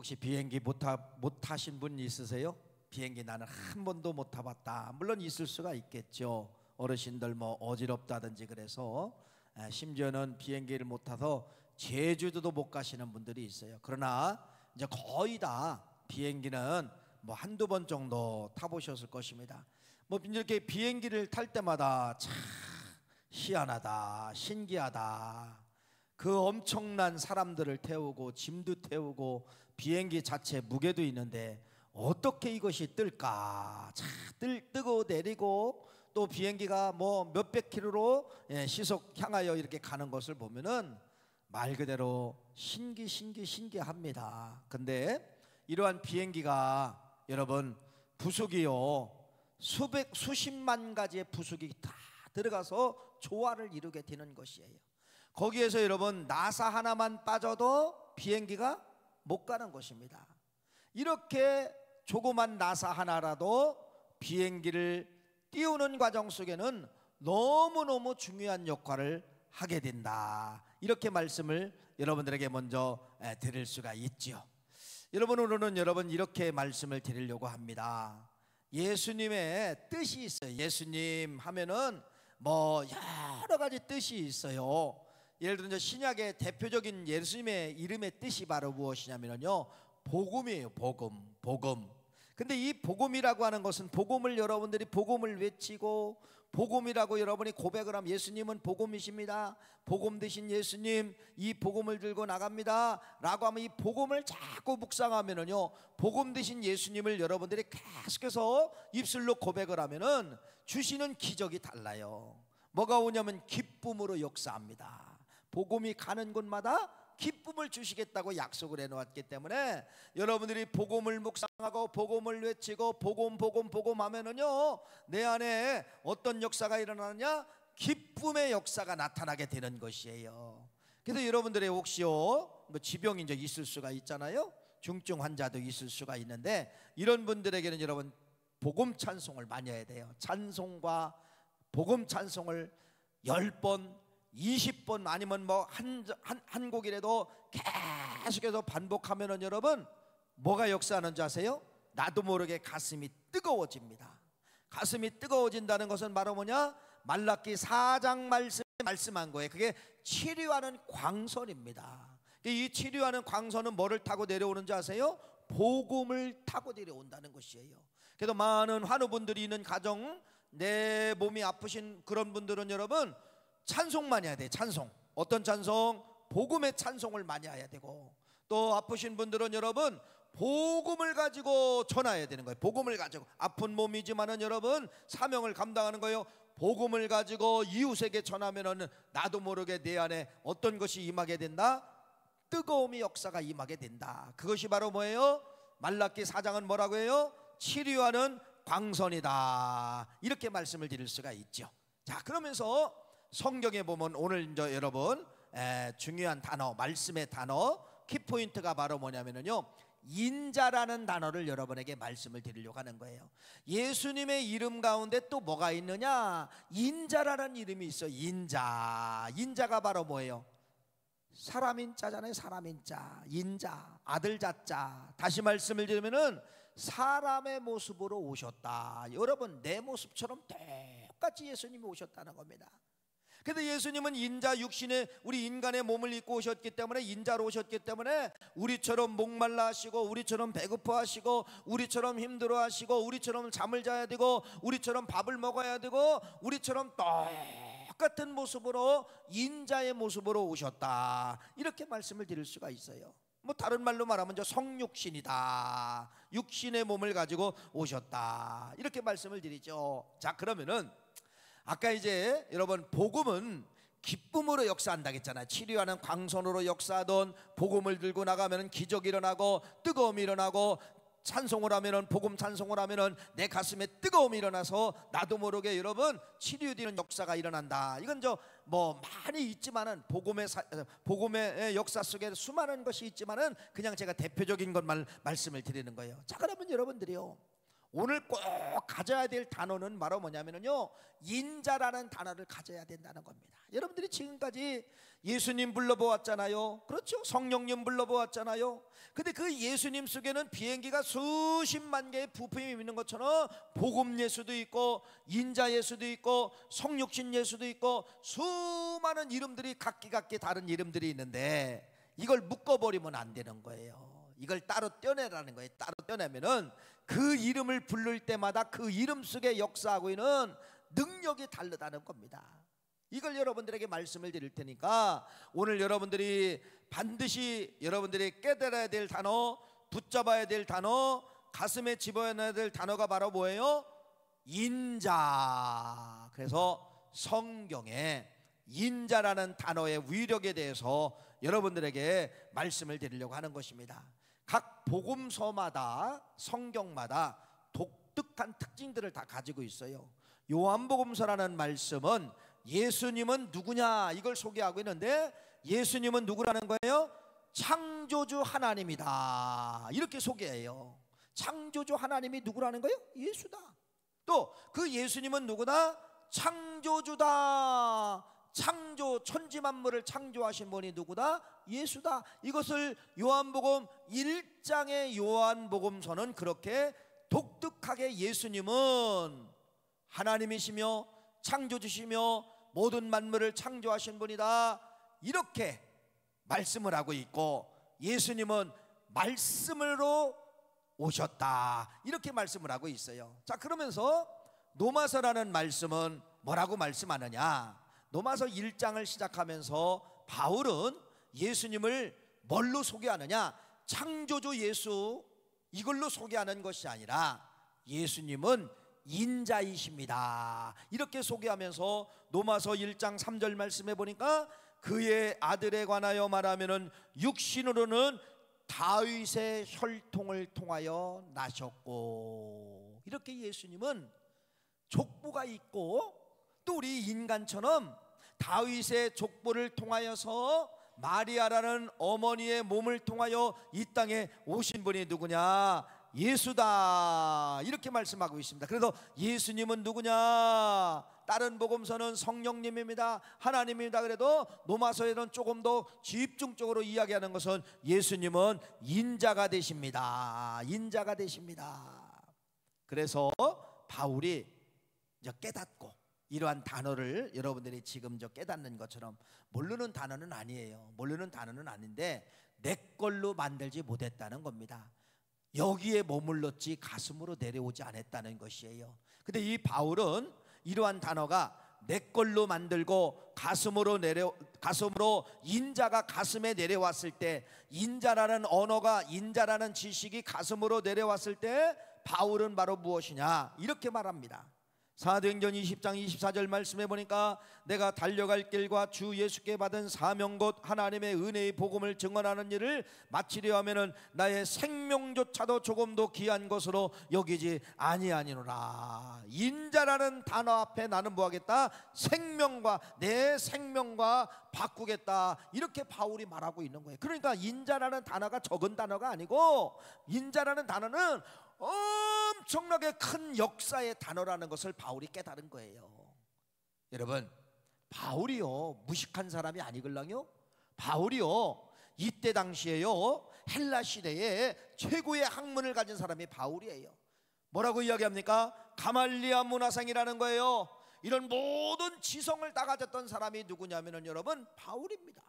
혹시 비행기 못 타신 분 있으세요? 비행기 나는 한 번도 못 타봤다. 물론 있을 수가 있겠죠. 어르신들 뭐 어지럽다든지 그래서 심지어는 비행기를 못 타서 제주도도 못 가시는 분들이 있어요. 그러나 이제 거의 다 비행기는 뭐 한두 번 정도 타보셨을 것입니다. 뭐 이렇게 비행기를 탈 때마다 참 희한하다, 신기하다. 그 엄청난 사람들을 태우고 짐도 태우고 비행기 자체 무게도 있는데 어떻게 이것이 뜰까? 자, 뜨고 내리고 또 비행기가 뭐 몇백 킬로로 시속 향하여 이렇게 가는 것을 보면은 말 그대로 신기합니다. 근데 이러한 비행기가 여러분 부속이요 수십만 가지의 부속이 다 들어가서 조화를 이루게 되는 것이에요. 거기에서 여러분 나사 하나만 빠져도 비행기가 못 가는 것입니다. 이렇게 조그만 나사 하나라도 비행기를 띄우는 과정 속에는 너무너무 중요한 역할을 하게 된다. 이렇게 말씀을 여러분들에게 먼저 드릴 수가 있죠. 여러분 오늘은 이렇게 말씀을 드리려고 합니다. 예수님의 뜻이 있어요. 예수님 하면은 뭐 여러 가지 뜻이 있어요. 예를 들어 신약의 대표적인 예수님의 이름의 뜻이 바로 무엇이냐면요, 복음이에요. 복음. 근데 이 복음이라고 하는 것은 복음을 여러분들이 복음을 외치고 복음이라고 여러분이 고백을 하면 예수님은 복음이십니다. 복음 되신 예수님 이 복음을 들고 나갑니다 라고 하면 이 복음을 자꾸 묵상하면은요, 복음 되신 예수님을 여러분들이 계속해서 입술로 고백을 하면은 주시는 기적이 달라요. 뭐가 오냐면 기쁨으로 역사합니다. 복음이 가는 곳마다 기쁨을 주시겠다고 약속을 해놓았기 때문에 여러분들이 복음을 묵상하고 복음을 외치고 복음 하면은요, 내 안에 어떤 역사가 일어나느냐? 기쁨의 역사가 나타나게 되는 것이에요. 그래서 여러분들의 혹시요 뭐 지병이 이제 있을 수가 있잖아요. 중증 환자도 있을 수가 있는데 이런 분들에게는 여러분 복음 찬송을 많이 해야 돼요. 찬송과 복음 찬송을 10번 20번 아니면 뭐 한 곡이라도 계속해서 반복하면은 여러분 뭐가 역사하는지 아세요? 나도 모르게 가슴이 뜨거워집니다. 가슴이 뜨거워진다는 것은 바로 뭐냐? 말라기 4장 말씀에 말씀한 거예요. 그게 치료하는 광선입니다. 이 치료하는 광선은 뭐를 타고 내려오는지 아세요? 복음을 타고 내려온다는 것이에요. 그래서 많은 환우분들이 있는 가정, 내 몸이 아프신 그런 분들은 여러분 찬송만 해야 돼. 찬송. 어떤 찬송? 복음의 찬송을 많이 해야 되고, 또 아프신 분들은 여러분 복음을 가지고 전화해야 되는 거예요. 복음을 가지고 아픈 몸이지만은 여러분 사명을 감당하는 거예요. 복음을 가지고 이웃에게 전하면은 나도 모르게 내 안에 어떤 것이 임하게 된다? 뜨거움의 역사가 임하게 된다. 그것이 바로 뭐예요? 말라기 4장은 뭐라고 해요? 치료하는 광선이다. 이렇게 말씀을 드릴 수가 있죠. 자, 그러면서 성경에 보면 오늘 이제 여러분 중요한 단어, 말씀의 단어 키포인트가 바로 뭐냐면요, 인자라는 단어를 여러분에게 말씀을 드리려고 하는 거예요. 예수님의 이름 가운데 또 뭐가 있느냐? 인자라는 이름이 있어. 인자가 바로 뭐예요? 사람 인자잖아요. 사람 인자, 아들 자자. 다시 말씀을 드리면은 사람의 모습으로 오셨다. 여러분 내 모습처럼 똑같이 예수님이 오셨다는 겁니다. 근데 예수님은 인자 육신에 우리 인간의 몸을 입고 오셨기 때문에, 인자로 오셨기 때문에 우리처럼 목말라 하시고 우리처럼 배고파 하시고 우리처럼 힘들어 하시고 우리처럼 잠을 자야 되고 우리처럼 밥을 먹어야 되고 우리처럼 똑같은 모습으로 인자의 모습으로 오셨다. 이렇게 말씀을 드릴 수가 있어요. 뭐 다른 말로 말하면 저 성육신이다. 육신의 몸을 가지고 오셨다. 이렇게 말씀을 드리죠. 자, 그러면은 아까 이제 여러분 복음은 기쁨으로 역사한다 했잖아요. 치료하는 광선으로 역사하던 복음을 들고 나가면 기적이 일어나고 뜨거움이 일어나고 찬송을 하면은 복음 찬송을 하면은 내 가슴에 뜨거움이 일어나서 나도 모르게 여러분 치료되는 역사가 일어난다. 이건 저 뭐 많이 있지만은 복음의 역사 속에 수많은 것이 있지만은 그냥 제가 대표적인 것만 말씀을 드리는 거예요. 자, 그러면 여러분들이요, 오늘 꼭 가져야 될 단어는 바로 뭐냐면요, 인자라는 단어를 가져야 된다는 겁니다. 여러분들이 지금까지 예수님 불러보았잖아요. 그렇죠? 성령님 불러보았잖아요. 근데 그 예수님 속에는 비행기가 수십만 개의 부품이 있는 것처럼 복음 예수도 있고 인자 예수도 있고 성육신 예수도 있고 수많은 이름들이 각기 다른 이름들이 있는데 이걸 묶어버리면 안 되는 거예요. 이걸 따로 떼내라는 거예요. 따로 떼내면은 그 이름을 부를 때마다 그 이름 속에 역사하고 있는 능력이 다르다는 겁니다. 이걸 여러분들에게 말씀을 드릴 테니까 오늘 여러분들이 반드시 여러분들이 깨달아야 될 단어, 붙잡아야 될 단어, 가슴에 집어넣어야 될 단어가 바로 뭐예요? 인자. 그래서 성경에 인자라는 단어의 위력에 대해서 여러분들에게 말씀을 드리려고 하는 것입니다. 각 복음서마다 성경마다 독특한 특징들을 다 가지고 있어요. 요한복음서라는 말씀은 예수님은 누구냐 이걸 소개하고 있는데 예수님은 누구라는 거예요? 창조주 하나님이다 이렇게 소개해요. 창조주 하나님이 누구라는 거예요? 예수다. 또 그 예수님은 누구다? 창조주다. 창조 천지만물을 창조하신 분이 누구다? 예수다. 이것을 요한복음 1장의 요한복음서는 그렇게 독특하게 예수님은 하나님이시며 창조주시며 모든 만물을 창조하신 분이다 이렇게 말씀을 하고 있고, 예수님은 말씀으로 오셨다 이렇게 말씀을 하고 있어요. 자, 그러면서 노마서라는 말씀은 뭐라고 말씀하느냐? 노마서 1장을 시작하면서 바울은 예수님을 뭘로 소개하느냐? 창조주 예수 이걸로 소개하는 것이 아니라 예수님은 인자이십니다 이렇게 소개하면서 노마서 1장 3절 말씀해 보니까 그의 아들에 관하여 말하면은 육신으로는 다윗의 혈통을 통하여 나셨고, 이렇게 예수님은 족보가 있고 또 우리 인간처럼 다윗의 족보를 통하여서 마리아라는 어머니의 몸을 통하여 이 땅에 오신 분이 누구냐? 예수다 이렇게 말씀하고 있습니다. 그래서 예수님은 누구냐? 다른 복음서는 성령님입니다, 하나님입니다. 그래도 노마서에는 조금 더 집중적으로 이야기하는 것은 예수님은 인자가 되십니다. 인자가 되십니다. 그래서 바울이 이제 깨닫고 이러한 단어를 여러분들이 지금 저 깨닫는 것처럼 모르는 단어는 아니에요. 모르는 단어는 아닌데 내 걸로 만들지 못했다는 겁니다. 여기에 머물렀지 가슴으로 내려오지 않았다는 것이에요. 근데 이 바울은 이러한 단어가 내 걸로 만들고 가슴으로 인자가 가슴에 내려왔을 때, 인자라는 언어가 인자라는 지식이 가슴으로 내려왔을 때 바울은 바로 무엇이냐 이렇게 말합니다. 사도행전 20장 24절 말씀해 보니까 내가 달려갈 길과 주 예수께 받은 사명 곧 하나님의 은혜의 복음을 증언하는 일을 마치려 하면은 나의 생명조차도 조금도 귀한 것으로 여기지 아니하니노라. 인자라는 단어 앞에 나는 뭐하겠다? 내 생명과 바꾸겠다 이렇게 바울이 말하고 있는 거예요. 그러니까 인자라는 단어가 적은 단어가 아니고 인자라는 단어는 엄청나게 큰 역사의 단어라는 것을 바울이 깨달은 거예요. 여러분, 바울이요 무식한 사람이 아니걸랑요. 바울이요 이때 당시에요 헬라 시대에 최고의 학문을 가진 사람이 바울이에요. 뭐라고 이야기합니까? 가말리아 문화상이라는 거예요. 이런 모든 지성을 다 가졌던 사람이 누구냐면은 여러분 바울입니다.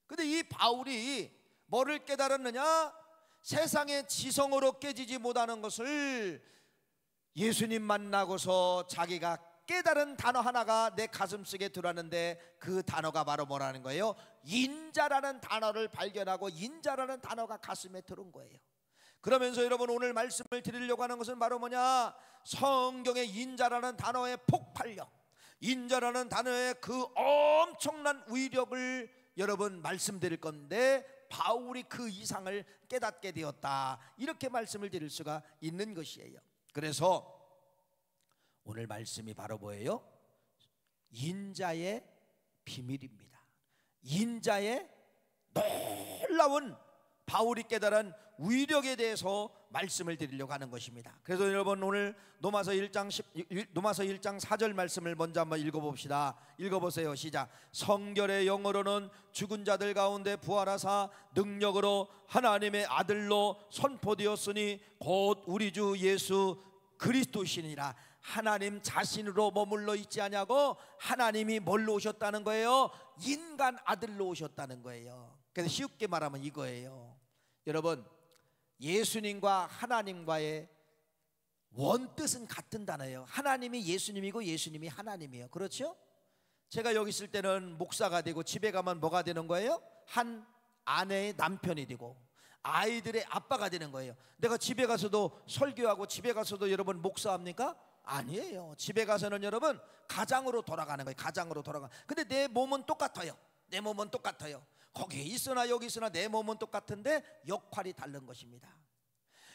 근데 이 바울이 뭐를 깨달았느냐? 세상의 지성으로 깨지지 못하는 것을 예수님 만나고서 자기가 깨달은 단어 하나가 내 가슴속에 들어왔는데 그 단어가 바로 뭐라는 거예요? 인자라는 단어를 발견하고 인자라는 단어가 가슴에 들어온 거예요. 그러면서 여러분 오늘 말씀을 드리려고 하는 것은 바로 뭐냐? 성경의 인자라는 단어의 폭발력, 인자라는 단어의 그 엄청난 위력을 여러분 말씀드릴 건데 바울이 그 이상을 깨닫게 되었다 이렇게 말씀을 드릴 수가 있는 것이에요. 그래서 오늘 말씀이 바로 뭐예요? 인자의 비밀입니다. 인자의 놀라운 바울이 깨달은 위력에 대해서 말씀을 드리려고 하는 것입니다. 그래서 여러분 오늘 로마서 1장 4절 말씀을 먼저 한번 읽어봅시다. 읽어보세요. 시작. 성결의 영으로는 죽은 자들 가운데 부활하사 능력으로 하나님의 아들로 선포되었으니 곧 우리 주 예수 그리스도시니라. 하나님 자신으로 머물러 있지 않냐고 하나님이 뭘로 오셨다는 거예요? 인간 아들로 오셨다는 거예요. 그래서 쉽게 말하면 이거예요. 여러분, 예수님과 하나님과의 원뜻은 같은 단어예요. 하나님이 예수님이고 예수님이 하나님이에요. 그렇죠? 제가 여기 있을 때는 목사가 되고 집에 가면 뭐가 되는 거예요? 한 아내의 남편이 되고 아이들의 아빠가 되는 거예요. 내가 집에 가서도 설교하고 집에 가서도 여러분 목사합니까? 아니에요. 집에 가서는 여러분 가장으로 돌아가는 거예요. 가장으로 돌아가. 근데 내 몸은 똑같아요. 내 몸은 똑같아요. 거기에 있으나 여기 있으나 내 몸은 똑같은데 역할이 다른 것입니다.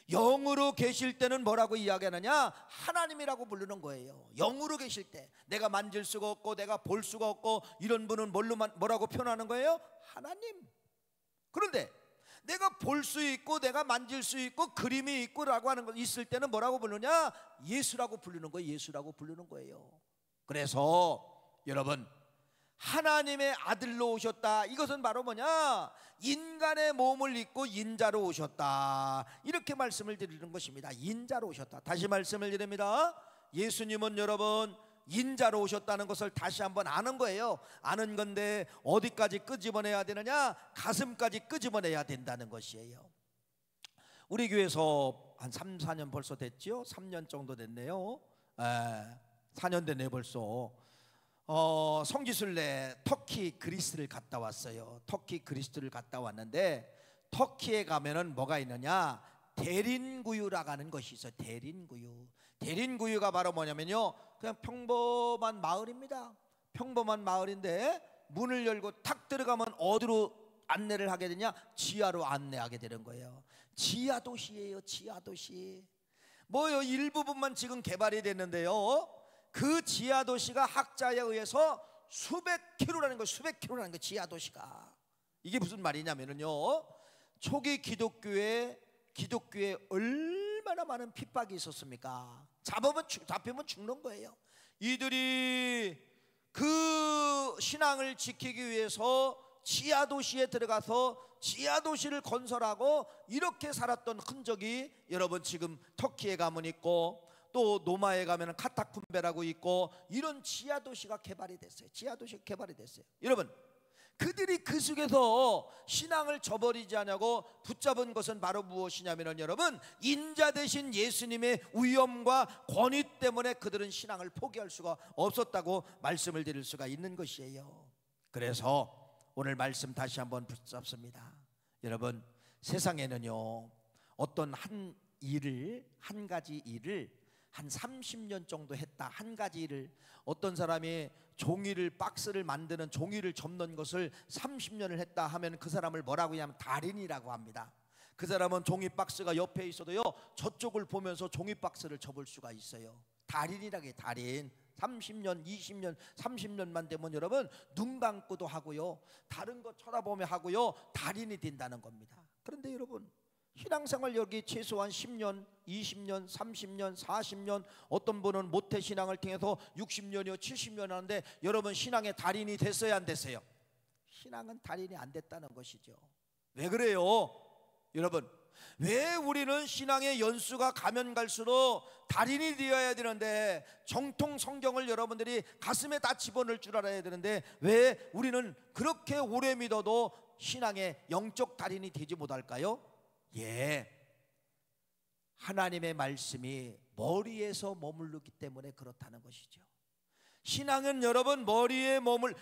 영으로 계실 때는 뭐라고 이야기하느냐? 하나님이라고 부르는 거예요. 영으로 계실 때 내가 만질 수가 없고 내가 볼 수가 없고 이런 분은 뭐라고 표현하는 거예요? 하나님. 그런데 내가 볼 수 있고 내가 만질 수 있고 그림이 있고라고 하는 거 있을 때는 뭐라고 부르냐? 예수라고 부르는 거예요. 예수라고 부르는 거예요. 그래서 여러분 하나님의 아들로 오셨다. 이것은 바로 뭐냐? 인간의 몸을 입고 인자로 오셨다. 이렇게 말씀을 드리는 것입니다. 인자로 오셨다. 다시 말씀을 드립니다. 예수님은 여러분 인자로 오셨다는 것을 다시 한번 아는 거예요. 아는 건데 어디까지 끄집어내야 되느냐? 가슴까지 끄집어내야 된다는 것이에요. 우리 교회에서 한 3, 4년 벌써 됐죠? 3년 정도 됐네요. 4년 됐네 벌써. 성지순례 터키 그리스를 갔다 왔어요. 터키 그리스를 갔다 왔는데 터키에 가면은 뭐가 있느냐? 대린구유라고 하는 것이 있어요. 대린구유. 대린구유가 바로 뭐냐면요, 그냥 평범한 마을입니다. 평범한 마을인데 문을 열고 탁 들어가면 어디로 안내를 하게 되냐? 지하로 안내하게 되는 거예요. 지하 도시예요. 지하 도시. 뭐요? 일부분만 지금 개발이 됐는데요, 그 지하 도시가 학자에 의해서 수백 킬로라는 거예요. 수백 킬로라는 거예요. 지하 도시가. 이게 무슨 말이냐면요, 초기 기독교에 얼마나 많은 핍박이 있었습니까? 잡히면 죽는 거예요. 이들이 그 신앙을 지키기 위해서 지하 도시에 들어가서 지하 도시를 건설하고 이렇게 살았던 흔적이 여러분 지금 터키에 가면 있고 또 노마에 가면 카타쿰베라고 있고 이런 지하 도시가 개발이 됐어요. 지하 도시가 개발이 됐어요. 여러분, 그들이 그 속에서 신앙을 저버리지 않냐고 붙잡은 것은 바로 무엇이냐면은 여러분, 인자 되신 예수님의 위엄과 권위 때문에 그들은 신앙을 포기할 수가 없었다고 말씀을 드릴 수가 있는 것이에요. 그래서 오늘 말씀 다시 한번 붙잡습니다. 여러분, 세상에는요 어떤 한 가지 일을 한 30년 정도 했다. 한 가지 일을, 어떤 사람이 종이를 박스를 만드는 종이를 접는 것을 30년을 했다 하면 그 사람을 뭐라고 하냐면 달인이라고 합니다. 그 사람은 종이 박스가 옆에 있어도요 저쪽을 보면서 종이 박스를 접을 수가 있어요. 달인이라고 해요. 달인. 30년, 20년, 30년만 되면 여러분 눈 감고도 하고요, 다른 거 쳐다보며 하고요, 달인이 된다는 겁니다. 그런데 여러분, 신앙생활 여기 최소한 10년, 20년, 30년, 40년, 어떤 분은 모태신앙을 통해서 60년이요 70년 하는데 여러분 신앙의 달인이 됐어요 안 됐어요? 신앙은 달인이 안 됐다는 것이죠. 왜 그래요? 여러분, 왜 우리는 신앙의 연수가 가면 갈수록 달인이 되어야 되는데, 정통 성경을 여러분들이 가슴에 다 집어넣을 줄 알아야 되는데 왜 우리는 그렇게 오래 믿어도 신앙의 영적 달인이 되지 못할까요? 예, 하나님의 말씀이 머리에서 머무르기 때문에 그렇다는 것이죠. 신앙은 여러분 머리에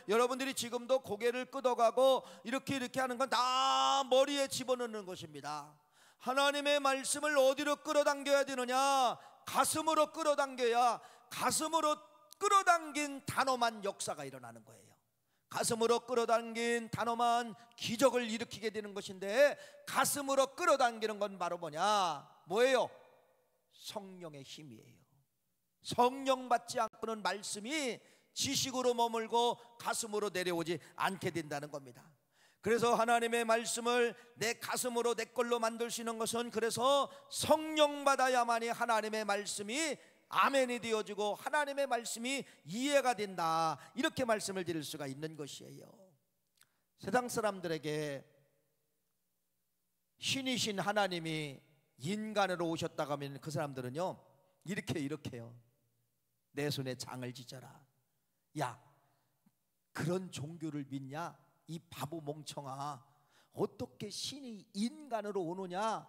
여러분들이 지금도 고개를 끄덕하고 이렇게 하는 건 다 머리에 집어넣는 것입니다. 하나님의 말씀을 어디로 끌어당겨야 되느냐? 가슴으로 끌어당겨야, 가슴으로 끌어당긴 단어만 역사가 일어나는 거예요. 가슴으로 끌어당긴 단어만 기적을 일으키게 되는 것인데, 가슴으로 끌어당기는 건 바로 뭐예요? 성령의 힘이에요. 성령 받지 않고는 말씀이 지식으로 머물고 가슴으로 내려오지 않게 된다는 겁니다. 그래서 하나님의 말씀을 내 가슴으로 내 걸로 만들 수 있는 것은 그래서 성령 받아야만이 하나님의 말씀이 아멘이 되어지고 하나님의 말씀이 이해가 된다, 이렇게 말씀을 드릴 수가 있는 것이에요. 세상 사람들에게 신이신 하나님이 인간으로 오셨다고 하면 그 사람들은요 이렇게요. 내 손에 장을 지져라. 야, 그런 종교를 믿냐? 이 바보 멍청아, 어떻게 신이 인간으로 오느냐?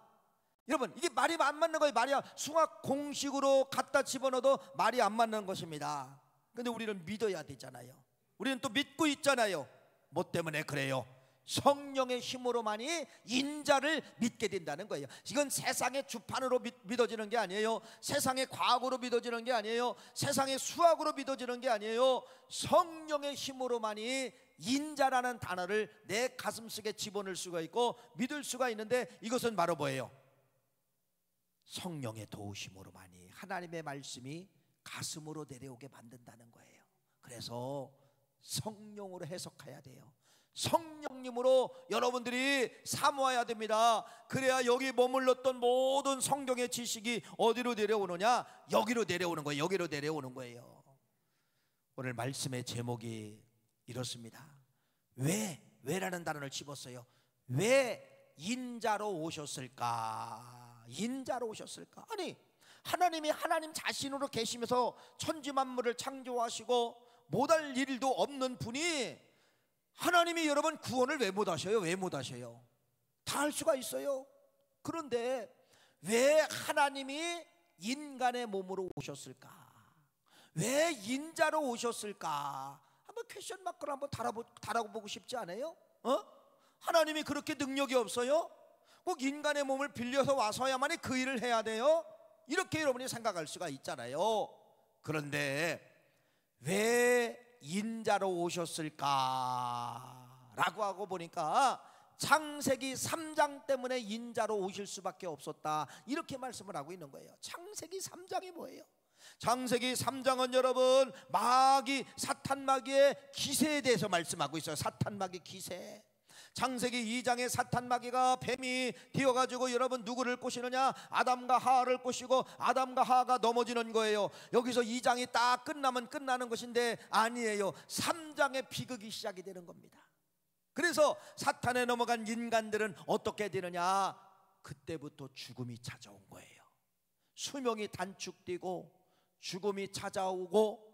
여러분, 이게 말이 안 맞는 거예요. 말이 수학 공식으로 갖다 집어넣어도 말이 안 맞는 것입니다. 근데 우리는 믿어야 되잖아요. 우리는 또 믿고 있잖아요. 뭐 때문에 그래요? 성령의 힘으로만이 인자를 믿게 된다는 거예요. 이건 세상의 주판으로 믿어지는 게 아니에요. 세상의 과학으로 믿어지는 게 아니에요. 세상의 수학으로 믿어지는 게 아니에요. 성령의 힘으로만이 인자라는 단어를 내 가슴속에 집어넣을 수가 있고 믿을 수가 있는데, 이것은 바로 뭐예요? 성령의 도우심으로만이 하나님의 말씀이 가슴으로 내려오게 만든다는 거예요. 그래서 성령으로 해석해야 돼요. 성령님으로 여러분들이 사모해야 됩니다. 그래야 여기 머물렀던 모든 성경의 지식이 어디로 내려오느냐? 여기로 내려오는 거예요. 여기로 내려오는 거예요. 오늘 말씀의 제목이 이렇습니다. 왜라는 단어를 집었어요. 왜 인자로 오셨을까? 인자로 오셨을까? 아니, 하나님이 하나님 자신으로 계시면서 천지 만물을 창조하시고 못할 일도 없는 분이 하나님이 여러분 구원을 왜 못하셔요? 왜 못하셔요? 다 할 수가 있어요. 그런데 왜 하나님이 인간의 몸으로 오셨을까? 왜 인자로 오셨을까? 한번 퀘스천 마크를 한번 달아보고 싶지 않아요? 하나님이 그렇게 능력이 없어요? 꼭 인간의 몸을 빌려서 와서야만이 그 일을 해야 돼요? 이렇게 여러분이 생각할 수가 있잖아요. 그런데 왜 인자로 오셨을까? 라고 하고 보니까 창세기 3장 때문에 인자로 오실 수밖에 없었다, 이렇게 말씀을 하고 있는 거예요. 창세기 3장이 뭐예요? 창세기 3장은 여러분 마귀, 사탄 마귀의 기세에 대해서 말씀하고 있어요. 사탄 마귀 기세. 창세기 2장에 사탄 마귀가 뱀이 되어가지고 여러분 누구를 꼬시느냐? 아담과 하와를 꼬시고 아담과 하와가 넘어지는 거예요. 여기서 2장이 딱 끝나면 끝나는 것인데 아니에요. 3장에 비극이 시작이 되는 겁니다. 그래서 사탄에 넘어간 인간들은 어떻게 되느냐? 그때부터 죽음이 찾아온 거예요. 수명이 단축되고 죽음이 찾아오고,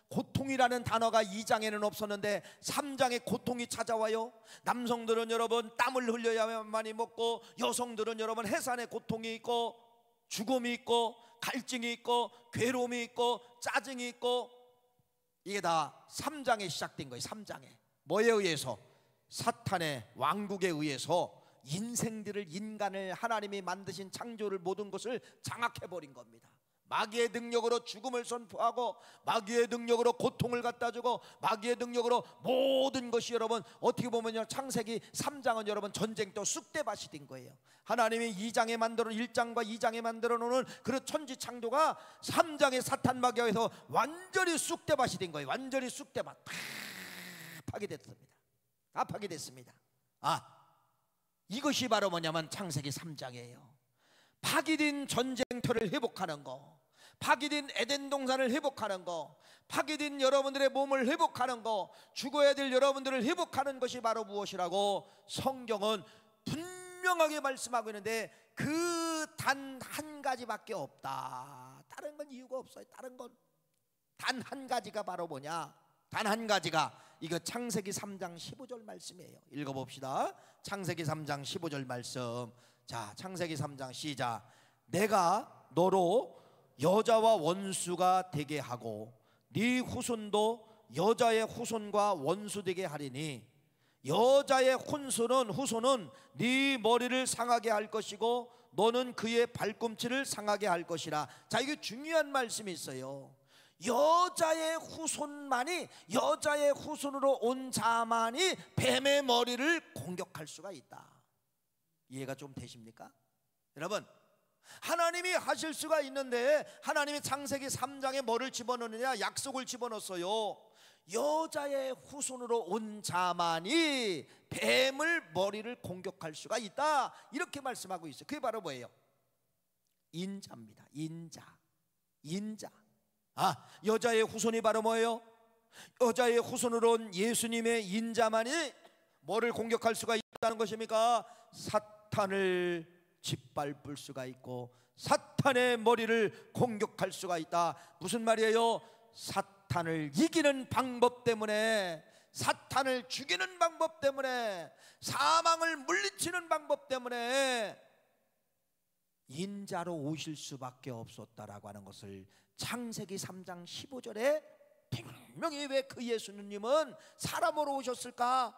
고통이라는 단어가 2장에는 없었는데 3장에 고통이 찾아와요. 남성들은 여러분 땀을 흘려야만이 먹고, 여성들은 여러분 해산의 고통이 있고, 죽음이 있고, 갈증이 있고, 괴로움이 있고, 짜증이 있고, 이게 다 3장에 시작된 거예요. 3장에 뭐에 의해서? 사탄의 왕국에 의해서 인간을 하나님이 만드신 창조를 모든 것을 장악해버린 겁니다. 마귀의 능력으로 죽음을 선포하고, 마귀의 능력으로 고통을 갖다 주고, 마귀의 능력으로 모든 것이 여러분 어떻게 보면요, 창세기 3장은 여러분 전쟁터 쑥대밭이 된 거예요. 하나님이 2장에 만들어 1장과 2장에 만들어 놓은 그 천지 창조가 3장의 사탄 마귀에서 완전히 쑥대밭이 된 거예요. 완전히 쑥대밭 다 파괴됐습니다. 다 파괴됐습니다. 이것이 바로 뭐냐면 창세기 3장이에요. 파괴된 전쟁터를 회복하는 거, 파괴된 에덴 동산을 회복하는 거, 파괴된 여러분들의 몸을 회복하는 거, 죽어야 될 여러분들을 회복하는 것이 바로 무엇이라고 성경은 분명하게 말씀하고 있는데, 그 단 한 가지밖에 없다. 다른 건 이유가 없어요. 다른 건 단 한 가지가 바로 뭐냐? 단 한 가지가 이거 창세기 3장 15절 말씀이에요. 읽어봅시다. 창세기 3장 15절 말씀. 자, 창세기 3장 시작. 내가 너로 여자와 원수가 되게 하고 네 후손도 여자의 후손과 원수 되게 하리니 여자의 후손은 네 머리를 상하게 할 것이고 너는 그의 발꿈치를 상하게 할 것이라. 자, 이게 중요한 말씀이 있어요. 여자의 후손만이, 여자의 후손으로 온 자만이 뱀의 머리를 공격할 수가 있다. 이해가 좀 되십니까? 여러분, 하나님이 하실 수가 있는데 하나님이 창세기 3장에 뭐를 집어넣느냐? 약속을 집어넣었어요. 여자의 후손으로 온 자만이 뱀을 머리를 공격할 수가 있다, 이렇게 말씀하고 있어요. 그게 바로 뭐예요? 인자입니다. 인자. 여자의 후손이 바로 뭐예요? 여자의 후손으로 온 예수님의 인자만이 뭐를 공격할 수가 있다는 것입니까? 사탄을 짓밟을 수가 있고 사탄의 머리를 공격할 수가 있다. 무슨 말이에요? 사탄을 이기는 방법 때문에, 사탄을 죽이는 방법 때문에, 사망을 물리치는 방법 때문에 인자로 오실 수밖에 없었다라고 하는 것을 창세기 3장 15절에 분명히 왜 그 예수님은 사람으로 오셨을까?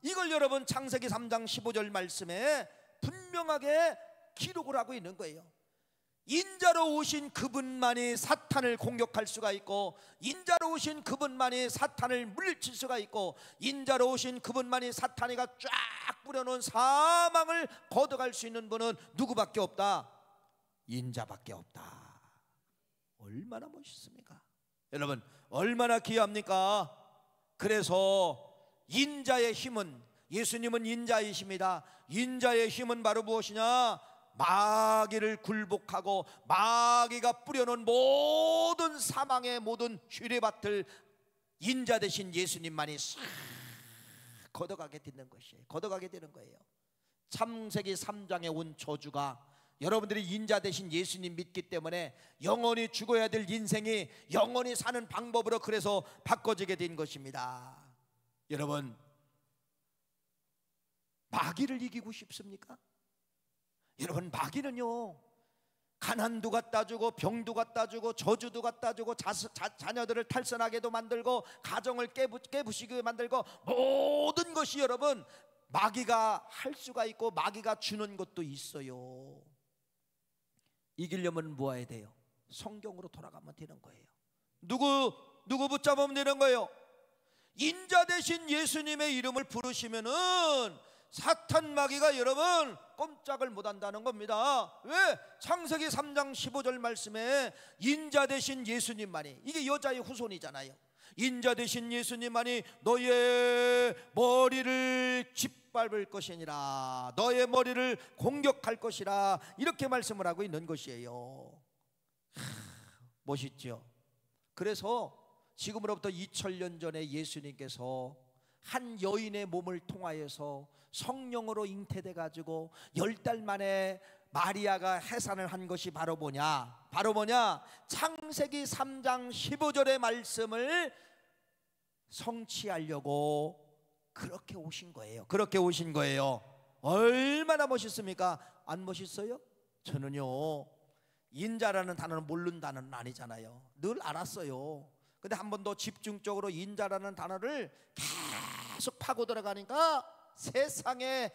이걸 여러분 창세기 3장 15절 말씀에 분명하게 기록을 하고 있는 거예요. 인자로 오신 그분만이 사탄을 공격할 수가 있고, 인자로 오신 그분만이 사탄을 물리칠 수가 있고, 인자로 오신 그분만이 사탄이가 쫙 뿌려놓은 사망을 걷어갈 수 있는 분은 누구밖에 없다? 인자밖에 없다. 얼마나 멋있습니까? 여러분, 얼마나 귀합니까? 그래서 인자의 힘은, 예수님은 인자이십니다. 인자의 힘은 바로 무엇이냐? 마귀를 굴복하고 마귀가 뿌려놓은 모든 사망의 모든 휴례밭을 인자 되신 예수님만이 싹 걷어가게 되는 것이에요. 걷어가게 되는 거예요. 창세기 3장에 온 저주가 여러분들이 인자 되신 예수님 믿기 때문에 영원히 죽어야 될 인생이 영원히 사는 방법으로 그래서 바꿔지게 된 것입니다. 여러분, 마귀를 이기고 싶습니까? 여러분, 마귀는요, 가난도 갖다 주고 병도 갖다 주고 저주도 갖다 주고 자녀들을 탈선하게도 만들고 가정을 깨부시게 만들고 모든 것이 여러분 마귀가 할 수가 있고 마귀가 주는 것도 있어요. 이기려면 뭐 해야 돼요? 성경으로 돌아가면 되는 거예요. 누구 붙잡으면 되는 거예요? 인자 되신 예수님의 이름을 부르시면은 사탄 마귀가 여러분 꼼짝을 못한다는 겁니다. 왜? 창세기 3장 15절 말씀에 인자 되신 예수님만이, 이게 여자의 후손이잖아요. 인자 되신 예수님만이 너의 머리를 짓밟을 것이니라, 너의 머리를 공격할 것이라, 이렇게 말씀을 하고 있는 것이에요. 멋있죠? 그래서 지금으로부터 2000년 전에 예수님께서 한 여인의 몸을 통하여서 성령으로 잉태돼 가지고 10달 만에 마리아가 해산을 한 것이 바로 뭐냐? 창세기 3장 15절의 말씀을 성취하려고 그렇게 오신 거예요. 그렇게 오신 거예요. 얼마나 멋있습니까? 안 멋있어요? 저는요, 인자라는 단어는 모르는 단어는 아니잖아요. 늘 알았어요. 근데 한 번 더 집중적으로 인자라는 단어를 계속 파고 들어가니까 세상에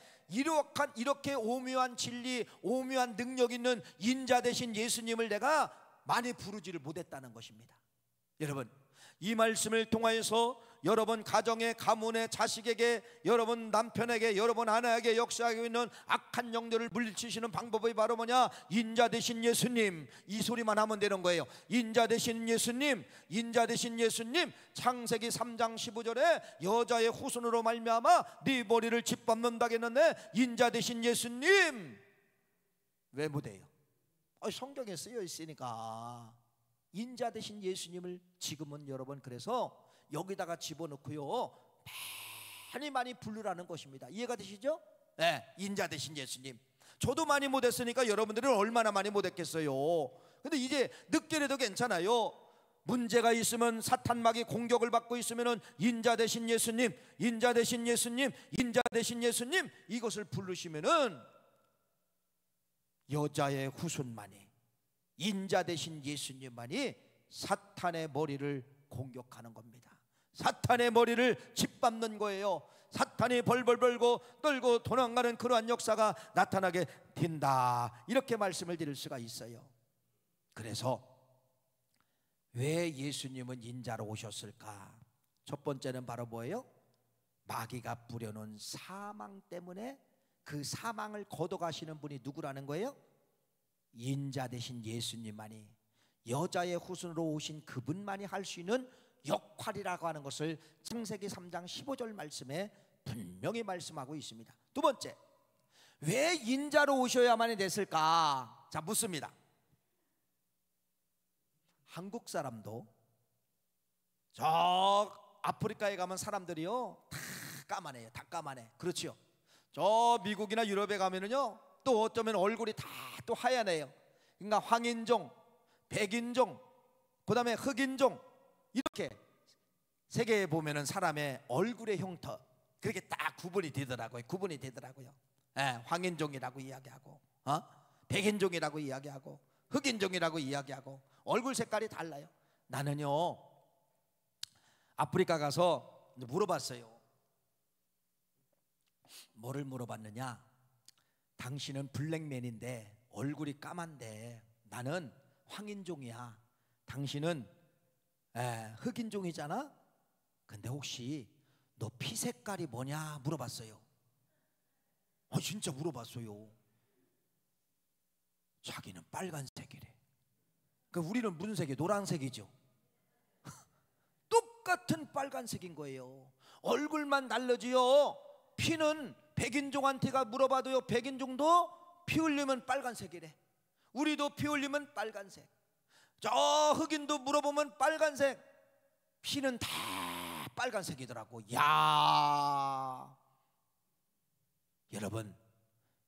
이렇게 오묘한 진리, 오묘한 능력 있는 인자 되신 예수님을 내가 많이 부르지를 못했다는 것입니다. 여러분, 이 말씀을 통하여서 여러분 가정에, 가문에, 자식에게, 여러분 남편에게, 여러분 아내에게 역사하고 있는 악한 영들을 물리치시는 방법이 바로 뭐냐? 인자 되신 예수님, 이 소리만 하면 되는 거예요. 인자 되신 예수님, 인자 되신 예수님. 창세기 3장 15절에 여자의 후손으로 말미암아 네 머리를 짓밟는다 했는데 인자 되신 예수님 왜 못해요? 성경에 쓰여 있으니까. 인자 되신 예수님을 지금은 여러분 그래서 여기다가 집어넣고요 많이 부르라는 것입니다. 이해가 되시죠? 네, 인자 되신 예수님. 저도 많이 못했으니까 여러분들은 얼마나 많이 못했겠어요. 근데 이제 늦게라도 괜찮아요. 문제가 있으면, 사탄 마귀 공격을 받고 있으면은 인자 되신 예수님, 인자 되신 예수님, 인자 되신 예수님, 이것을 부르시면은 여자의 후손만이, 인자 되신 예수님만이 사탄의 머리를 공격하는 겁니다. 사탄의 머리를 짓밟는 거예요. 사탄이 벌벌 떨고 도망가는 그러한 역사가 나타나게 된다, 이렇게 말씀을 드릴 수가 있어요. 그래서 왜 예수님은 인자로 오셨을까? 첫 번째는 바로 뭐예요? 마귀가 뿌려놓은 사망 때문에 그 사망을 걷어가시는 분이 누구라는 거예요? 인자 되신 예수님만이, 여자의 후손으로 오신 그분만이 할 수 있는 역할이라고 하는 것을 창세기 3장 15절 말씀에 분명히 말씀하고 있습니다. 두 번째, 왜 인자로 오셔야만이 됐을까? 자, 묻습니다. 한국 사람도 저 아프리카에 가면 사람들이요 다 까만해요. 다 까만해. 그렇죠. 저 미국이나 유럽에 가면은요 또 어쩌면 얼굴이 다 또 하얀해요. 그러니까 황인종, 백인종, 그 다음에 흑인종, 이렇게 세계에 보면은 사람의 얼굴의 형태 그렇게 딱 구분이 되더라고요. 황인종이라고 이야기하고, 백인종이라고 이야기하고, 흑인종이라고 이야기하고, 얼굴 색깔이 달라요. 나는요 아프리카 가서 물어봤어요. 뭐를 물어봤느냐? 당신은 블랙맨인데 얼굴이 까만데 나는 황인종이야. 당신은 흑인종이잖아. 근데 혹시 너 피 색깔이 뭐냐 물어봤어요. 진짜 물어봤어요. 자기는 빨간색이래. 그러니까 우리는 무슨 색이에요? 노란색이죠. 똑같은 빨간색인 거예요. 얼굴만 달라지요. 피는 백인종한테가 물어봐도요 백인종도 피 흘리면 빨간색이래. 우리도 피 흘리면 빨간색. 저 흑인도 물어보면 빨간색. 피는 다 빨간색이더라고. 야, 여러분,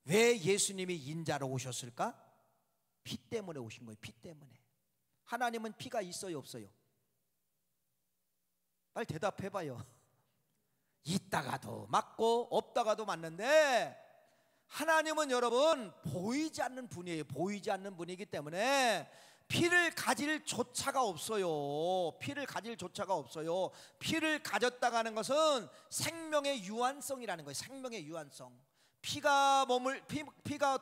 왜 예수님이 인자로 오셨을까? 피 때문에 오신 거예요. 피 때문에. 하나님은 피가 있어요 없어요? 빨리 대답해봐요. 있다가도 맞고 없다가도 맞는데 하나님은 여러분 보이지 않는 분이에요. 보이지 않는 분이기 때문에 피를 가질 조차가 없어요. 피를 가질 조차가 없어요. 피를 가졌다가 하는 것은 생명의 유한성이라는 거예요. 생명의 유한성. 피가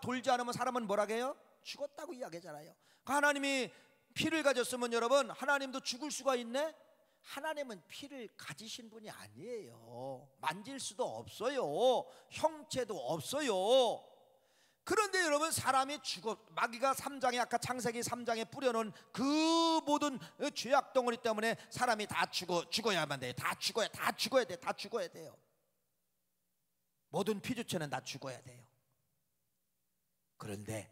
돌지 않으면 사람은 뭐라고 해요? 죽었다고 이야기하잖아요. 하나님이 피를 가졌으면 여러분 하나님도 죽을 수가 있네? 하나님은 피를 가지신 분이 아니에요. 만질 수도 없어요. 형체도 없어요. 그런데 여러분 사람이 마귀가 3장에 아까 창세기 3장에 뿌려놓은 그 모든 죄악 덩어리 때문에 사람이 다 죽어야만 돼요. 다 죽어야 돼요. 모든 피주체는 다 죽어야 돼요. 그런데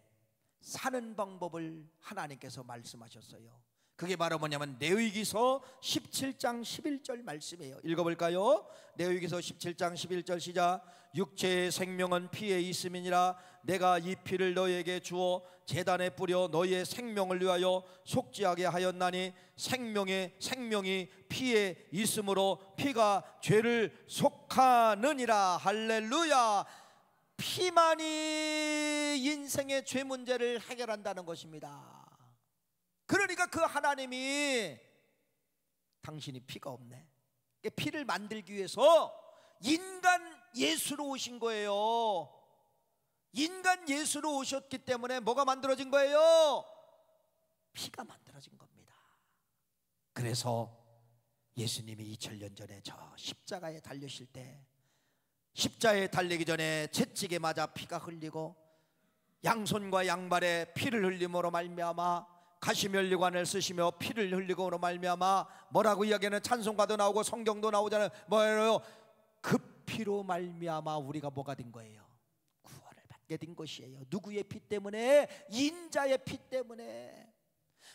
사는 방법을 하나님께서 말씀하셨어요. 그게 바로 뭐냐면 레위기서 17장 11절 말씀이에요. 읽어볼까요? 레위기서 17장 11절 시작. 육체의 생명은 피에 있음이니라. 내가 이 피를 너희에게 주어 제단에 뿌려 너희의 생명을 위하여 속죄하게 하였나니 생명이 피에 있으므로 피가 죄를 속하느니라. 할렐루야. 피만이 인생의 죄 문제를 해결한다는 것입니다. 그러니까 그 하나님이 당신이 피가 없네. 피를 만들기 위해서 인간 예수로 오신 거예요. 인간 예수로 오셨기 때문에 뭐가 만들어진 거예요? 피가 만들어진 겁니다. 그래서 예수님이 2000년 전에 저 십자가에 달리실 때 십자가에 달리기 전에 채찍에 맞아 피가 흘리고 양손과 양발에 피를 흘림으로 말미암아 가시면류관을 쓰시며 피를 흘리고로 말미암아 뭐라고 이야기하는 찬송가도 나오고 성경도 나오잖아요. 뭐예요? 그 피로 말미암아 우리가 뭐가 된 거예요? 구원을 받게 된 것이에요. 누구의 피 때문에? 인자의 피 때문에.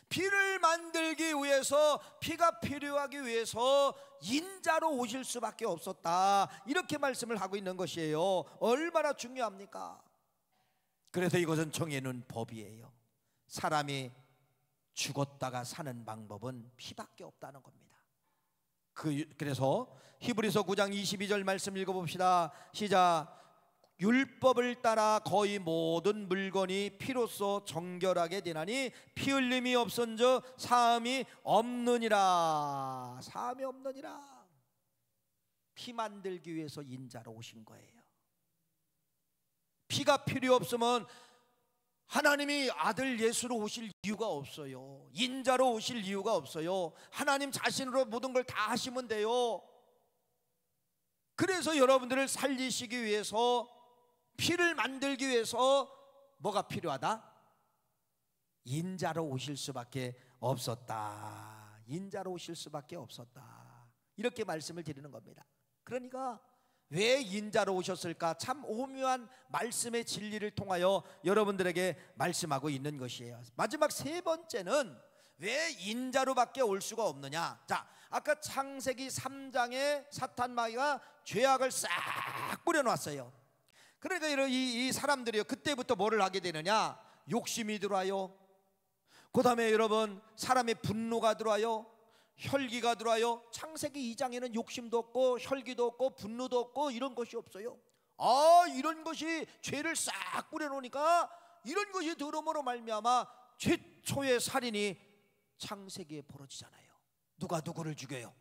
피를 만들기 위해서, 피가 필요하기 위해서 인자로 오실 수밖에 없었다, 이렇게 말씀을 하고 있는 것이에요. 얼마나 중요합니까? 그래서 이것은 정해놓은 법이에요. 사람이 죽었다가 사는 방법은 피밖에 없다는 겁니다. 그래서 히브리서 9장 22절 말씀 읽어봅시다. 시작. 율법을 따라 거의 모든 물건이 피로써 정결하게 되나니 피 흘림이 없은즉 사함이 없느니라. 사함이 없느니라. 피 만들기 위해서 인자로 오신 거예요. 피가 필요 없으면 하나님이 아들 예수로 오실 이유가 없어요. 인자로 오실 이유가 없어요. 하나님 자신으로 모든 걸 다 하시면 돼요. 그래서 여러분들을 살리시기 위해서, 피를 만들기 위해서 뭐가 필요하다? 인자로 오실 수밖에 없었다. 인자로 오실 수밖에 없었다. 이렇게 말씀을 드리는 겁니다. 그러니까 왜 인자로 오셨을까? 참 오묘한 말씀의 진리를 통하여 여러분들에게 말씀하고 있는 것이에요. 마지막 세 번째는 왜 인자로밖에 올 수가 없느냐? 자, 아까 창세기 3장에 사탄 마귀가 죄악을 싹 뿌려놨어요. 그러니까 이 사람들이요, 그때부터 뭐를 하게 되느냐? 욕심이 들어와요. 그 다음에 여러분, 사람의 분노가 들어와요. 혈기가 들어와요. 창세기 2장에는 욕심도 없고 혈기도 없고 분노도 없고 이런 것이 없어요. 이런 것이 죄를 싹 뿌려놓으니까 이런 것이 들어옴으로 말미암아 최초의 살인이 창세기에 벌어지잖아요. 누가 누구를 죽여요?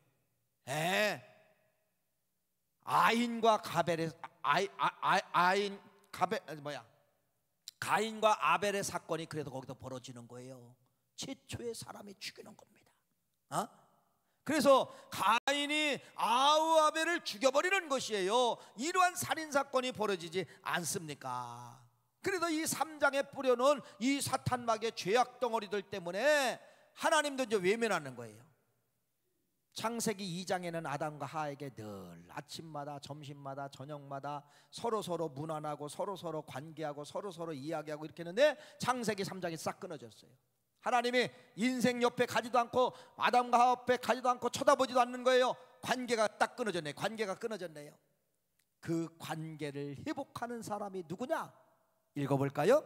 가인과 아벨의 사건이 그래도 거기서 벌어지는 거예요. 최초의 사람이 죽이는 겁니다. 그래서 가인이 아벨을 죽여버리는 것이에요. 이러한 살인사건이 벌어지지 않습니까? 그래도 이 3장에 뿌려놓은 이 사탄 마귀의 죄악 덩어리들 때문에 하나님도 이제 외면하는 거예요. 창세기 2장에는 아담과 하에게 늘 아침마다 점심마다 저녁마다 서로 문안하고 서로 관계하고 서로 이야기하고 이렇게 했는데 창세기 3장이 싹 끊어졌어요. 하나님이 인생 옆에 가지도 않고 아담과 하와 옆에 가지도 않고 쳐다보지도 않는 거예요. 관계가 딱 끊어졌네요. 관계가 끊어졌네요. 그 관계를 회복하는 사람이 누구냐? 읽어볼까요?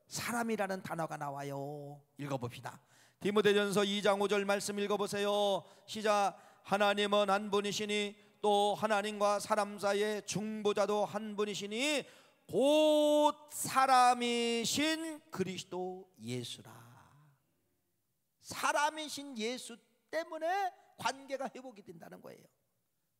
사람이라는 단어가 나와요. 읽어봅시다. 디모데전서 2장 5절 말씀 읽어보세요. 시작. 하나님은 한 분이시니 또 하나님과 사람 사이의 중보자도 한 분이시니 곧 사람이신 그리스도 예수라. 사람이신 예수 때문에 관계가 회복이 된다는 거예요.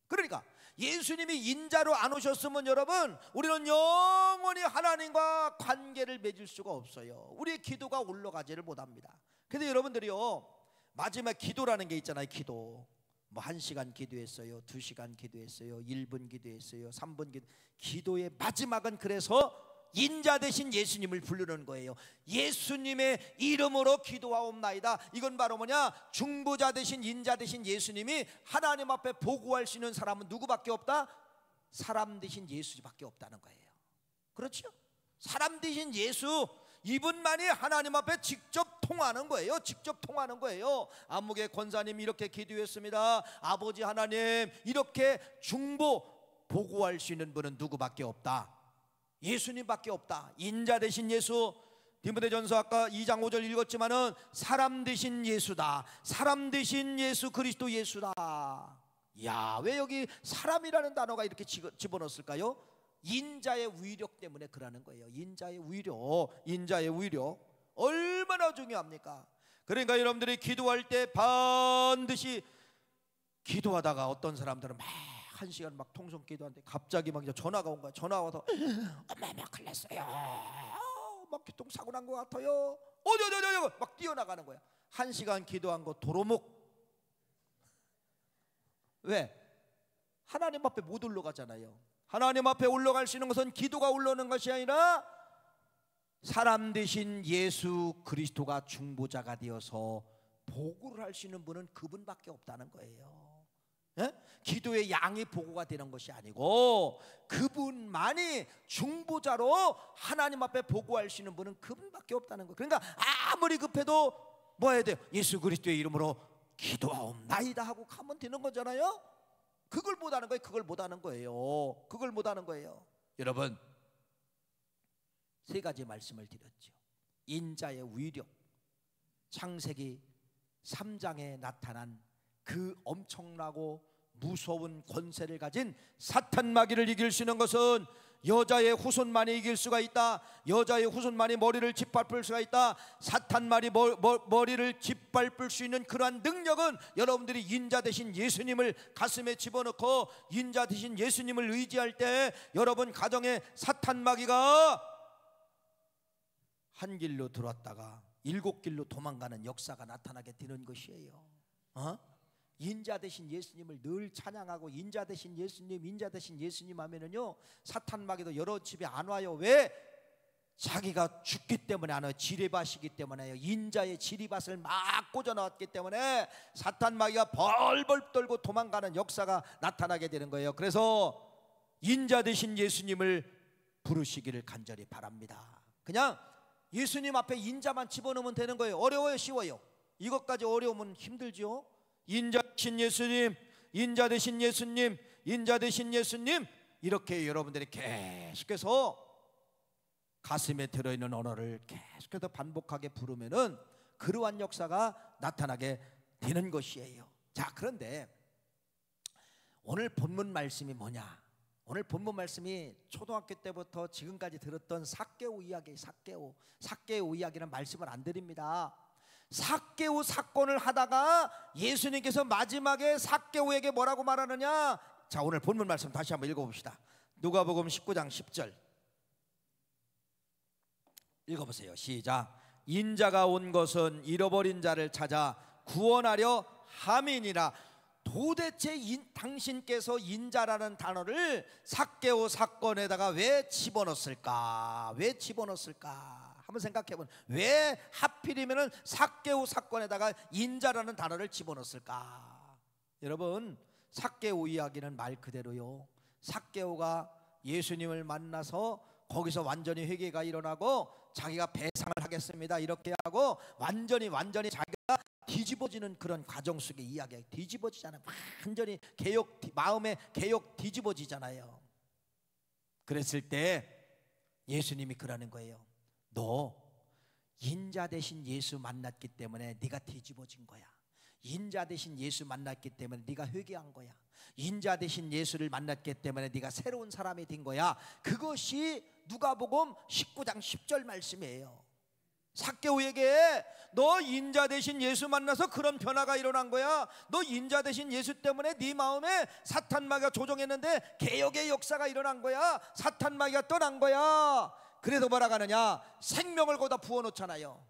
그러니까 예수님이 인자로 안 오셨으면 여러분, 우리는 영원히 하나님과 관계를 맺을 수가 없어요. 우리의 기도가 올라가지를 못합니다. 근데 여러분들이요, 마지막 기도라는 게 있잖아요. 기도 뭐 1시간 기도했어요, 2시간 기도했어요, 1분 기도했어요, 3분 기도의 마지막은 그래서 인자 되신 예수님을 부르는 거예요. 예수님의 이름으로 기도하옵나이다. 이건 바로 뭐냐? 중보자 되신 인자 되신 예수님이 하나님 앞에 보고할 수 있는 사람은 누구밖에 없다? 사람 되신 예수밖에 없다는 거예요. 그렇죠? 사람 되신 예수, 이분만이 하나님 앞에 직접 통하는 거예요. 직접 통하는 거예요. 안목의 권사님 이렇게 기도했습니다. 아버지 하나님, 이렇게 중보 보고할 수 있는 분은 누구밖에 없다? 예수님밖에 없다. 인자 되신 예수. 디모데전서 아까 2장 5절 읽었지만은 사람 되신 예수다. 사람 되신 예수 그리스도 예수다. 야, 왜 여기 사람이라는 단어가 이렇게 집어넣었을까요? 인자의 위력 때문에 그러는 거예요. 인자의 위력, 인자의 위력 얼마나 중요합니까? 그러니까 여러분들이 기도할 때 반드시 기도하다가 어떤 사람들은 막 1시간 막 통성 기도하는데 갑자기 막 전화가 온 거야. 전화 와서 엄마 큰일 났어요. 막 교통사고 난 것 같아요. 어디 막 뛰어나가는 거야. 1시간 기도한 거 도로목. 왜? 하나님 앞에 못 올라가잖아요. 하나님 앞에 올라갈 수 있는 것은 기도가 올라오는 것이 아니라 사람 되신 예수 그리스도가 중보자가 되어서 보고를 할 수 있는 분은 그분밖에 없다는 거예요. 기도의 양이 보고가 되는 것이 아니고 그분만이 중보자로 하나님 앞에 보고할 수 있는 분은 그분밖에 없다는 거예요. 그러니까 아무리 급해도 뭐 해야 돼요? 예수 그리스도의 이름으로 기도하옵나이다 하고 가면 되는 거잖아요. 그걸 못하는 거예요. 그걸 못하는 거예요. 그걸 못하는 거예요. 여러분, 세 가지 말씀을 드렸죠. 인자의 위력, 창세기 3장에 나타난 그 엄청나고 무서운 권세를 가진 사탄 마귀를 이길 수 있는 것은 여자의 후손만이 이길 수가 있다. 여자의 후손만이 머리를 짓밟을 수가 있다. 사탄 머리를 짓밟을 수 있는 그러한 능력은 여러분들이 인자 되신 예수님을 가슴에 집어넣고 인자 되신 예수님을 의지할 때 여러분 가정에 사탄 마귀가 한 길로 들어왔다가 7길로 도망가는 역사가 나타나게 되는 것이에요. 인자 되신 예수님을 늘 찬양하고 인자 되신 예수님, 인자 되신 예수님 하면은요, 사탄 마귀도 여러 집에 안 와요. 왜? 자기가 죽기 때문에 아니에요. 지리밭이기 때문에요. 인자의 지리밭을 막 꽂아넣었기 때문에 사탄 마귀가 벌벌 떨고 도망가는 역사가 나타나게 되는 거예요. 그래서 인자 되신 예수님을 부르시기를 간절히 바랍니다. 그냥 예수님 앞에 인자만 집어넣으면 되는 거예요. 어려워요, 쉬워요? 이것까지 어려우면 힘들죠. 인자 되신 예수님, 인자 되신 예수님, 인자 되신 예수님, 이렇게 여러분들이 계속해서 가슴에 들어있는 언어를 계속해서 반복하게 부르면은 그러한 역사가 나타나게 되는 것이에요. 자, 그런데 오늘 본문 말씀이 뭐냐? 오늘 본문 말씀이 초등학교 때부터 지금까지 들었던 삭개오 이야기, 삭개오 이야기는 말씀을 안 드립니다. 삭개오 사건을 하다가 예수님께서 마지막에 삭개오에게 뭐라고 말하느냐? 자, 오늘 본문 말씀 다시 한번 읽어봅시다. 누가복음 19장 10절 읽어보세요. 시작. 인자가 온 것은 잃어버린 자를 찾아 구원하려 함이니라. 도대체 당신께서 인자라는 단어를 삭개오 사건에다가 왜 집어넣었을까? 왜 집어넣었을까? 한번 생각해보면 왜 하필이면 삭개오 사건에다가 인자라는 단어를 집어넣었을까? 여러분, 삭개오 이야기는 말 그대로요, 삭개오가 예수님을 만나서 거기서 완전히 회개가 일어나고 자기가 배상을 하겠습니다 이렇게 하고 완전히 자기가 뒤집어지는 그런 과정 속의 이야기예요. 뒤집어지잖아요. 완전히 마음의 개혁 뒤집어지잖아요. 그랬을 때 예수님이 그러는 거예요. 너 인자 대신 예수 만났기 때문에 네가 뒤집어진 거야. 인자 대신 예수 만났기 때문에 네가 회개한 거야. 인자 대신 예수를 만났기 때문에 네가 새로운 사람이 된 거야. 그것이 누가복음 19장 10절 말씀이에요. 삭개오에게 너 인자 대신 예수 만나서 그런 변화가 일어난 거야. 너 인자 대신 예수 때문에 네 마음에 사탄 마귀가 조종했는데 개혁의 역사가 일어난 거야. 사탄 마귀가 떠난 거야. 그래서 뭐라고 하느냐? 생명을 거기다 부어놓잖아요.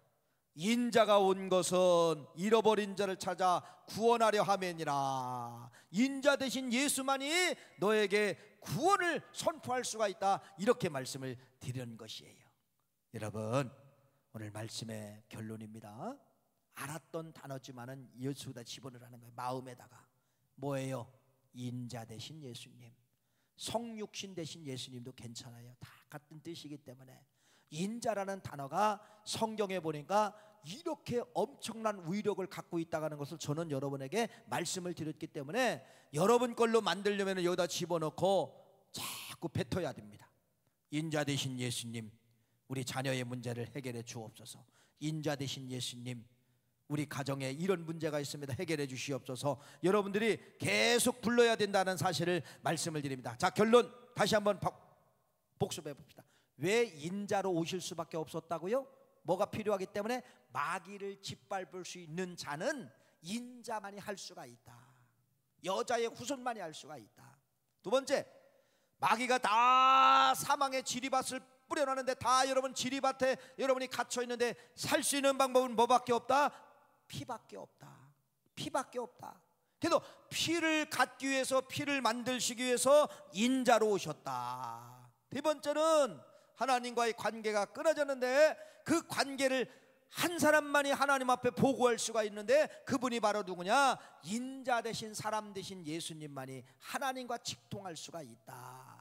인자가 온 것은 잃어버린 자를 찾아 구원하려 함이니라. 인자 대신 예수만이 너에게 구원을 선포할 수가 있다, 이렇게 말씀을 드리는 것이에요. 여러분, 오늘 말씀의 결론입니다. 알았던 단어지만은 예수다 집어넣으라는 거예요. 마음에다가. 뭐예요? 인자 대신 예수님, 성육신 대신 예수님도 괜찮아요. 다 같은 뜻이기 때문에 인자라는 단어가 성경에 보니까 이렇게 엄청난 위력을 갖고 있다는 것을 저는 여러분에게 말씀을 드렸기 때문에 여러분 걸로 만들려면 여기다 집어넣고 자꾸 뱉어야 됩니다. 인자 되신 예수님, 우리 자녀의 문제를 해결해 주옵소서. 인자 되신 예수님, 우리 가정에 이런 문제가 있습니다. 해결해 주시옵소서. 여러분들이 계속 불러야 된다는 사실을 말씀을 드립니다. 자, 결론 다시 한번 복습해 봅시다. 왜 인자로 오실 수밖에 없었다고요? 뭐가 필요하기 때문에? 마귀를 짓밟을 수 있는 자는 인자만이 할 수가 있다. 여자의 후손만이 할 수가 있다. 두 번째, 마귀가 다 사망의 지리밭을 뿌려놨는데, 다 여러분 지리밭에 여러분이 갇혀 있는데 살 수 있는 방법은 뭐밖에 없다? 피밖에 없다. 피밖에 없다. 그래도 피를 갖기 위해서, 피를 만드시기 위해서 인자로 오셨다. 세 번째는 하나님과의 관계가 끊어졌는데 그 관계를 한 사람만이 하나님 앞에 보고할 수가 있는데 그분이 바로 누구냐? 인자 되신 사람 되신 예수님만이 하나님과 직통할 수가 있다.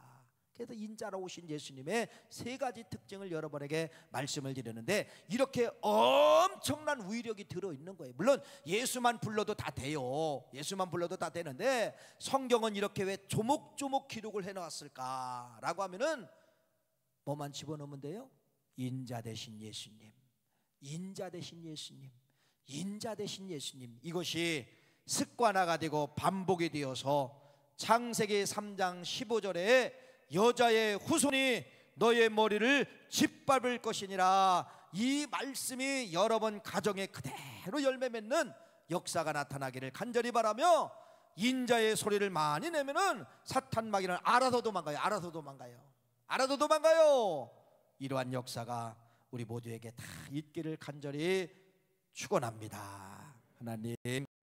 그래서 인자로 오신 예수님의 세 가지 특징을 여러분에게 말씀을 드리는데, 이렇게 엄청난 위력이 들어있는 거예요. 물론 예수만 불러도 다 돼요. 예수만 불러도 다 되는데 성경은 이렇게 왜 조목조목 기록을 해놨을까라고 하면은 뭐만 집어넣으면 돼요? 인자 되신 예수님, 인자 되신 예수님, 인자 되신 예수님. 이것이 습관화가 되고 반복이 되어서 창세기 3장 15절에 여자의 후손이 너의 머리를 짓밟을 것이니라, 이 말씀이 여러분 가정에 그대로 열매 맺는 역사가 나타나기를 간절히 바라며, 인자의 소리를 많이 내면은 사탄 마귀는 알아서 도망가요. 알아서 도망가요. 알아서 도망가요. 이러한 역사가 우리 모두에게 다 있기를 간절히 축원합니다. 하나님